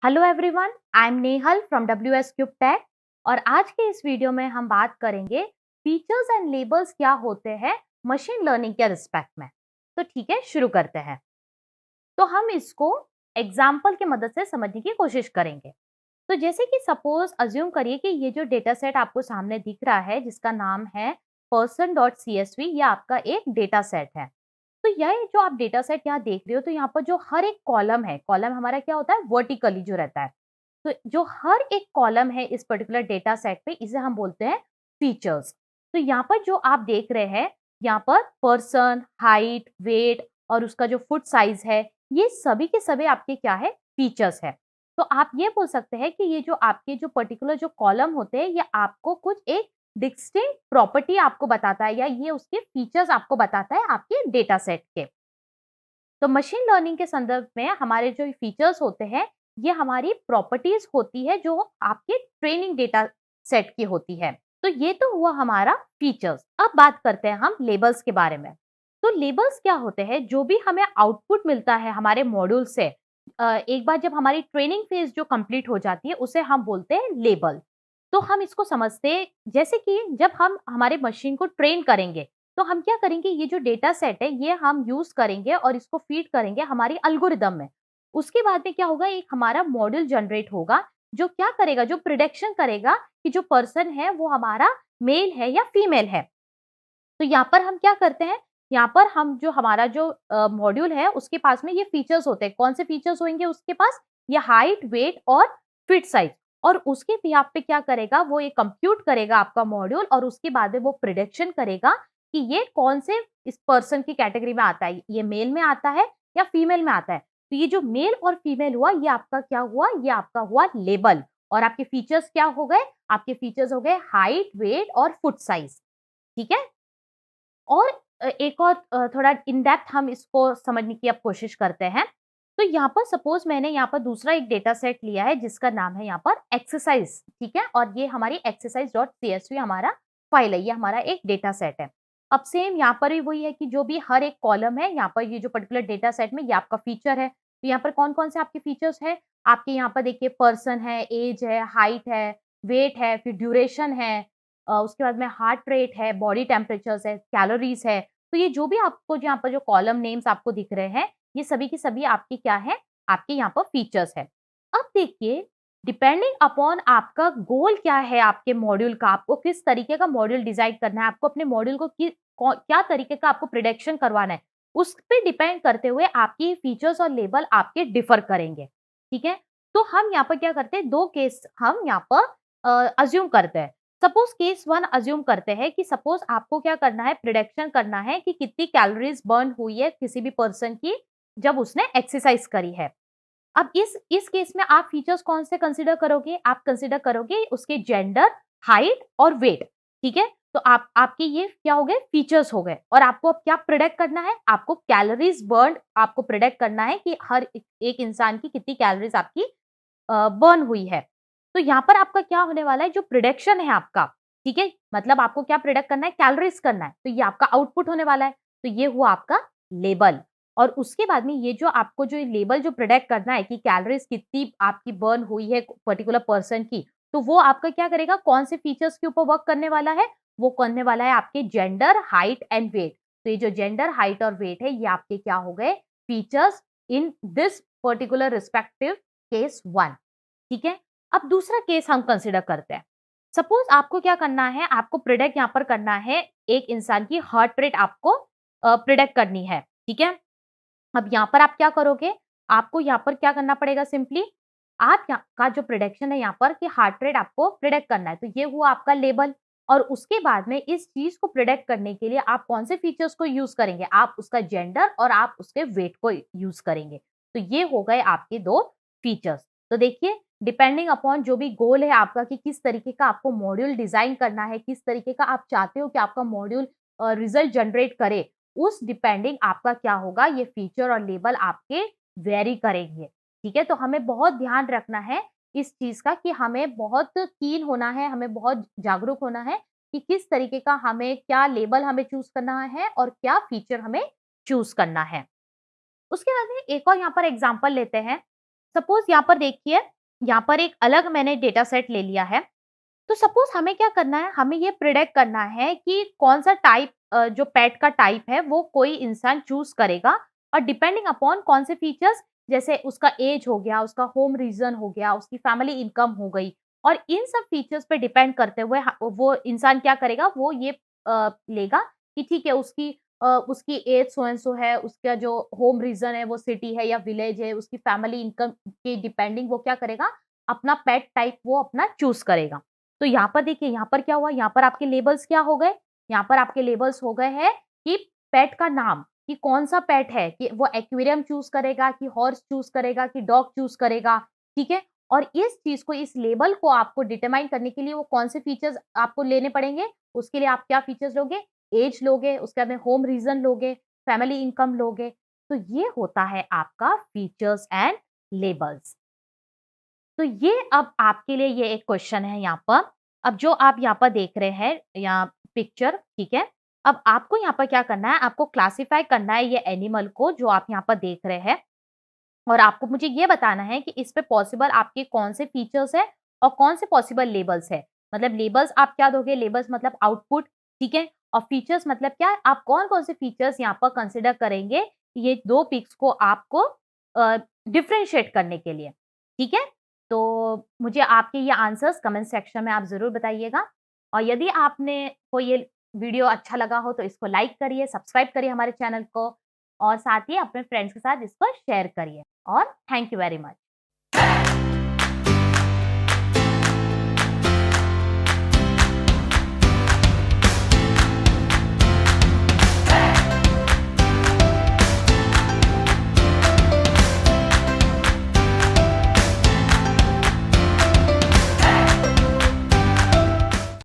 Hello everyone, I am Nehal from WS Cube Tech. और आज के इस वीडियो में हम बात करेंगे फीचर्स एंड लेबल्स क्या होते हैं मशीन लर्निंग के रिस्पेक्ट में। तो ठीक है, शुरू करते हैं। तो हम इसको एग्जाम्पल की मदद से समझने की कोशिश करेंगे। तो जैसे कि सपोज अज्यूम करिए कि ये जो डेटा सेट आपको सामने दिख रहा है जिसका नाम है person.csv, ये आपका एक डेटा सेट है। तो यह जो आप डेटा सेट यहाँ देख रहे हो, तो यहाँ पर जो हर एक कॉलम है, कॉलम हमारा क्या होता है, वर्टिकली जो रहता है। तो जो हर एक कॉलम है इस पर्टिकुलर डेटा सेट पे, इसे हम बोलते हैं फीचर्स। तो यहाँ पर जो आप देख रहे हैं, यहाँ पर पर्सन, हाइट, वेट और उसका जो फुट साइज है, ये सभी के सभी आपके क्या है, फीचर्स है। तो आप ये बोल सकते हैं कि ये जो आपके जो पर्टिकुलर जो कॉलम होते हैं, ये आपको कुछ एक डिस्टिंक्ट प्रॉपर्टी आपको बताता है, या ये उसके फीचर्स आपको बताता है आपके डेटा सेट के। तो मशीन लर्निंग के संदर्भ में हमारे जो फीचर्स होते हैं, ये हमारी प्रॉपर्टीज होती है जो आपके ट्रेनिंग डेटा सेट की होती है। तो ये तो हुआ हमारा फीचर्स। अब बात करते हैं हम लेबल्स के बारे में। तो लेबल्स क्या होते हैं, जो भी हमें आउटपुट मिलता है हमारे मॉड्यूल से, एक बार जब हमारी ट्रेनिंग फेज जो कंप्लीट हो जाती है, उसे हम बोलते हैं लेबल। तो हम इसको समझते हैं, जैसे कि जब हम हमारे मशीन को ट्रेन करेंगे, तो हम क्या करेंगे, ये जो डेटा सेट है ये हम यूज करेंगे और इसको फीड करेंगे हमारी एल्गोरिदम में। उसके बाद में क्या होगा, एक हमारा मॉडल जनरेट होगा जो क्या करेगा, जो प्रिडिक्शन करेगा कि जो पर्सन है वो हमारा मेल है या फीमेल है। तो यहाँ पर हम क्या करते हैं, यहाँ पर हम जो हमारा जो मॉड्यूल है उसके पास में ये फीचर्स होते हैं। कौन से फीचर्स होंगे उसके पास, ये हाइट, वेट और फिट साइज। और उसके बिहाफ पे क्या करेगा, वो ये कंप्यूट करेगा आपका मॉड्यूल, और उसके बाद में वो प्रिडिक्शन करेगा कि ये कौन से इस पर्सन की कैटेगरी में आता है, ये मेल में आता है या फीमेल में आता है। तो ये जो मेल और फीमेल हुआ, ये आपका क्या हुआ, ये आपका हुआ लेबल। और आपके फीचर्स क्या हो गए, आपके फीचर्स हो गए हाइट, वेट और फुट साइज। ठीक है। और एक और थोड़ा इन डेप्थ हम इसको समझने की अब कोशिश करते हैं। तो यहाँ पर सपोज मैंने यहाँ पर दूसरा एक डेटा सेट लिया है जिसका नाम है यहाँ पर एक्सरसाइज। ठीक है, और ये हमारी exercise.csv हमारा फाइल है, ये हमारा एक डेटा सेट है। अब सेम यहाँ पर भी वही है कि जो भी हर एक कॉलम है, यहाँ पर ये जो पर्टिकुलर डेटा सेट में ये आपका फीचर है। तो यहाँ पर कौन कौन से आपके फीचर्स है, आपके यहाँ पर देखिए पर्सन है, एज है, हाइट है, वेट है, फिर ड्यूरेशन है, उसके बाद में हार्ट रेट है, बॉडी टेम्परेचर्स है, कैलोरीज है। तो ये जो भी आपको यहाँ पर जो कॉलम नेम्स आपको दिख रहे हैं, ये सभी की सभी आपकी क्या है, आपके यहाँ पर फीचर्स है। अब देखिए, डिपेंडिंग अपॉन आपका गोल क्या है आपके मॉड्यूल का, आपको किस तरीके का मॉड्यूल डिजाइन करना है, आपको अपने मॉड्यूल को क्या तरीके का आपको प्रिडिक्शन करवाना है, उस पे डिपेंड करते हुए आपकी फीचर्स और लेबल आपके डिफर करेंगे। ठीक है। तो हम यहाँ पर क्या करते हैं, दो केस हम यहाँ पर अज्यूम करते हैं। सपोज केस वन अज्यूम करते हैं कि सपोज आपको क्या करना है, प्रिडिक्शन करना है कि कितनी कैलोरीज बर्न हुई है किसी भी पर्सन की जब उसने एक्सरसाइज करी है। अब इस केस में आप फीचर्स कौन से कंसीडर करोगे, आप कंसीडर करोगे उसके जेंडर, हाइट और वेट। ठीक है। तो आपके ये क्या हो गए, फीचर्स हो गए। और आपको अब क्या प्रिडिक्ट करना है, आपको कैलोरीज बर्न आपको प्रिडिक्ट करना है कि हर एक इंसान की कितनी कैलोरीज आपकी बर्न हुई है। तो यहाँ पर आपका क्या होने वाला है, जो प्रिडिक्शन है आपका, ठीक है, मतलब आपको क्या प्रिडिक्ट करना है, कैलोरीज करना है, तो ये आपका आउटपुट होने वाला है। तो ये हुआ आपका लेबल। और उसके बाद में ये जो आपको जो लेबल जो प्रिडिक्ट करना है कि कैलोरीज कितनी आपकी बर्न हुई है पर्टिकुलर पर्सन की, तो वो आपका क्या करेगा, कौन से फीचर्स के ऊपर वर्क करने वाला है, वो करने वाला है आपके जेंडर, हाइट एंड वेट। तो ये जो जेंडर, हाइट और वेट है, ये आपके क्या हो गए, features in this particular respective case one. ठीक है। अब दूसरा केस हम कंसिडर करते हैं। सपोज आपको क्या करना है, आपको प्रिडिक्ट यहाँ पर करना है, एक इंसान की हार्ट रेट आपको प्रिडिक्ट करनी है। ठीक है। अब यहाँ पर आप क्या करोगे, आपको यहाँ पर क्या करना पड़ेगा, सिंपली आप यहाँ का जो प्रिडिक्शन है यहाँ पर कि हार्ट रेट आपको प्रिडिक्ट करना है, तो ये हुआ आपका लेबल। और उसके बाद में इस चीज को प्रिडिक्ट करने के लिए आप कौन से फीचर्स को यूज करेंगे, आप उसका जेंडर और आप उसके वेट को यूज करेंगे। तो ये हो गए आपके दो फीचर्स। तो देखिए, डिपेंडिंग अपॉन जो भी गोल है आपका कि किस तरीके का आपको मॉड्यूल डिजाइन करना है, किस तरीके का आप चाहते हो कि आपका मॉड्यूल रिजल्ट जनरेट करे, उस डिपेंडिंग आपका क्या होगा, ये फीचर और लेबल आपके वेरी करेंगे। ठीक है। तो हमें बहुत ध्यान रखना है इस चीज का कि हमें बहुत कीन होना है, हमें बहुत जागरूक होना है कि किस तरीके का हमें क्या लेबल हमें चूज करना है और क्या फीचर हमें चूज करना है। उसके बाद में एक और यहाँ पर एग्जांपल लेते हैं। सपोज यहाँ पर देखिए, यहाँ पर एक अलग मैंने डेटा सेट ले लिया है। तो सपोज हमें क्या करना है, हमें ये प्रिडिक्ट करना है कि कौन सा टाइप जो पेट का टाइप है वो कोई इंसान चूज करेगा, और डिपेंडिंग अपॉन कौन से फीचर्स, जैसे उसका एज हो गया, उसका होम रीजन हो गया, उसकी फैमिली इनकम हो गई, और इन सब फीचर्स पे डिपेंड करते हुए वो इंसान क्या करेगा, वो ये लेगा कि ठीक है, उसकी एज सो एंड सो है, उसका जो होम रीजन है वो सिटी है या विलेज है, उसकी फैमिली इनकम के डिपेंडिंग वो क्या करेगा, अपना पेट टाइप वो अपना चूज करेगा। तो यहाँ पर देखिए, यहाँ पर क्या हुआ, यहाँ पर आपके लेबल्स क्या हो गए, यहाँ पर आपके लेबल्स हो गए हैं कि पेट का नाम, कि कौन सा पेट है, कि वो एक्वेरियम चूज करेगा, कि हॉर्स चूज करेगा, कि डॉग चूज करेगा, ठीक है। और इस चीज को, इस लेबल को आपको डिटरमाइन करने के लिए वो कौन से फीचर्स आपको लेने पड़ेंगे, उसके लिए आप क्या फीचर्स लोगे, एज लोगे, उसके बाद में होम रीजन लोगे, फैमिली इनकम लोगे। तो ये होता है आपका फीचर्स एंड लेबल्स। तो ये अब आपके लिए ये एक क्वेश्चन है यहाँ पर। अब जो आप यहाँ पर देख रहे हैं या पिक्चर, ठीक है। अब आपको यहाँ पर क्या करना है, आपको क्लासिफाई करना है ये एनिमल को जो आप यहाँ पर देख रहे हैं, और आपको मुझे ये बताना है कि इस पे पॉसिबल आपके कौन से फीचर्स है और कौन से पॉसिबल लेबल्स है। मतलब लेबल्स आप क्या दोगे, लेबल्स मतलब आउटपुट, ठीक है। और फीचर्स मतलब क्या, आप कौन-कौन से फीचर्स यहाँ पर कंसिडर करेंगे ये 2 पिक्स को आपको डिफरेंशिएट करने के लिए, ठीक है। तो मुझे आपके ये आंसर्स कमेंट सेक्शन में आप ज़रूर बताइएगा, और यदि आपने को ये वीडियो अच्छा लगा हो तो इसको लाइक करिए, सब्सक्राइब करिए हमारे चैनल को, और साथ ही अपने फ्रेंड्स के साथ इसको शेयर करिए, और थैंक यू वेरी मच।